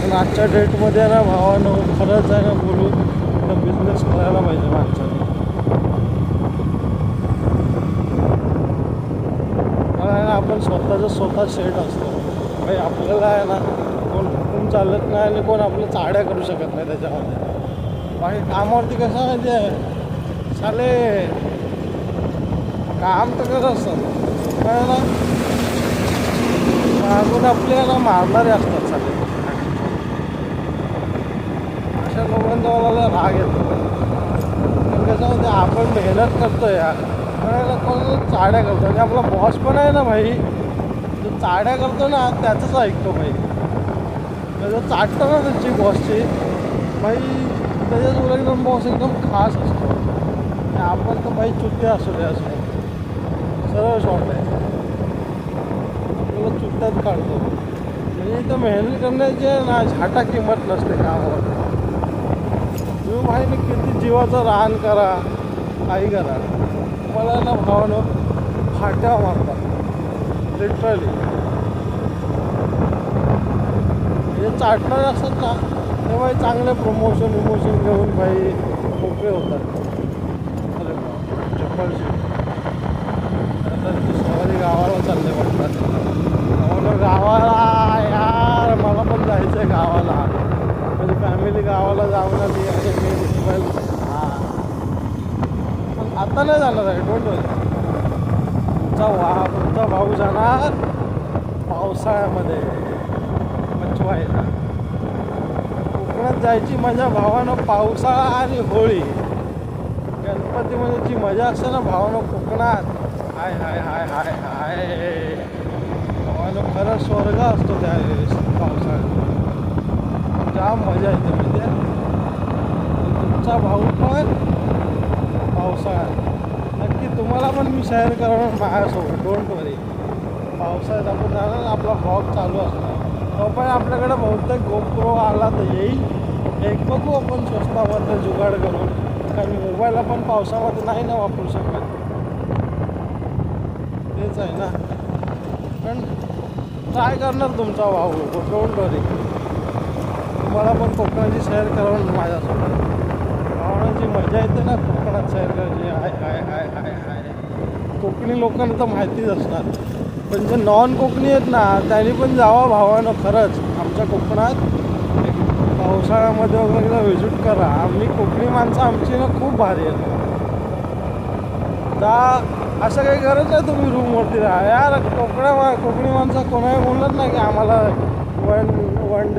पण आजच्या डेटमध्ये ना भावानं खरंच आहे ना बोलू तर बिझनेस करायला पाहिजे माणसाने. कारण आपण स्वतः सेट असतो भाई. आपल्याला आहे ना कोण हुकूम चालत नाही आणि कोण आपल्या चाड्या करू शकत नाही त्याच्यामध्ये. बाकी कामावरती कसं माहिती आहे साले काम तर कसं असतं काय ना मागून आपल्याला मारणारे असतात साले. अशा लोकांचा मला राग येतो. पण कसं म्हणजे आपण मेहनत करतो यार कोण चाड्या करतो आणि आपला बॉस पण आहे ना भाई जो चाड्या करतो ना त्याचंच ऐकतो भाई. जो चाटतो ना त्याची बॉसची भाई त्याच्यासोबत एकदम बॉस एकदम खास असतो. आणि आपण तर भाई चुत्ते असू दे असं सरळ शॉर्ट आहे तुला चुत्त्यात काढतो. म्हणजे इथं मेहनत करण्याची ना झाटा किंमत नसते कामावर. तुम्ही माहिती किती जीवाचं रान करा काही करा मला ना भावानं फाट्या मारतात लिटरली. हे चाटणारे असतात ना ते बाई चांगले प्रमोशन घेऊन बाई मोकळे होतात. अरे चप्पलशी तर सवारी गावाला चालले म्हणतात. गावाला यार मला पण जायचं आहे गावाला. माझी फॅमिली गावाला जाऊन आली आणि मी मोबाईल हां पण आता नाही जाणार आहे. डोंट वरी. तुमचा भाऊ जाणार पावसाळ्यामध्ये मच्छवायला. कोकणात जायची मजा भावानं पावसाळा आणि होळी. गणपतीमध्ये जी मजा असते ना भावानं कोकणात हाय हाय हाय हाय हाय भावानं खरं स्वर्ग असतो त्यावेळेस पावसाळ्यात. जाम मजा येते म्हणजे. तुमचा भाऊ पण पावसाळ्यात नक्की तुम्हाला पण मी शेअर करणार माझ्यासोबत. डोंट वरी. पावसाळ्यात आपण जाणार आपला ब्लॉग चालू असणार. तो पण आपल्याकडे बहुतेक गोप्रो आला तर येईल. एक बघू आपण स्वस्तामध्ये जुगाड करून. कारण मोबाईल आपण पावसामध्ये नाही ना वापरू शकत. तेच आहे ना. पण ट्राय करणार तुमचा भाऊ. डोंट वरी. तुम्हाला पण कोकणाची सैर करावं माझ्यासोबत. भावनाची मजा येते ना कोकणात सैर करायची. हाय हाय हाय हाय हाय. कोकणी लोकांना तर माहितीच असणार पण जे नॉन कोकणी आहेत ना त्यांनी पण जावं भावानं खरंच आमच्या कोकणात पावसाळ्यामध्ये वगैरे व्हिजिट करा. आम्ही कोकणी माणसं आमची ना खूप भारी आहेत. जा असं काही गरज नाही तुम्ही रूमवरती राहा यार. कोकणी माणसं कोणाही बोलत नाही की आम्हाला वन डे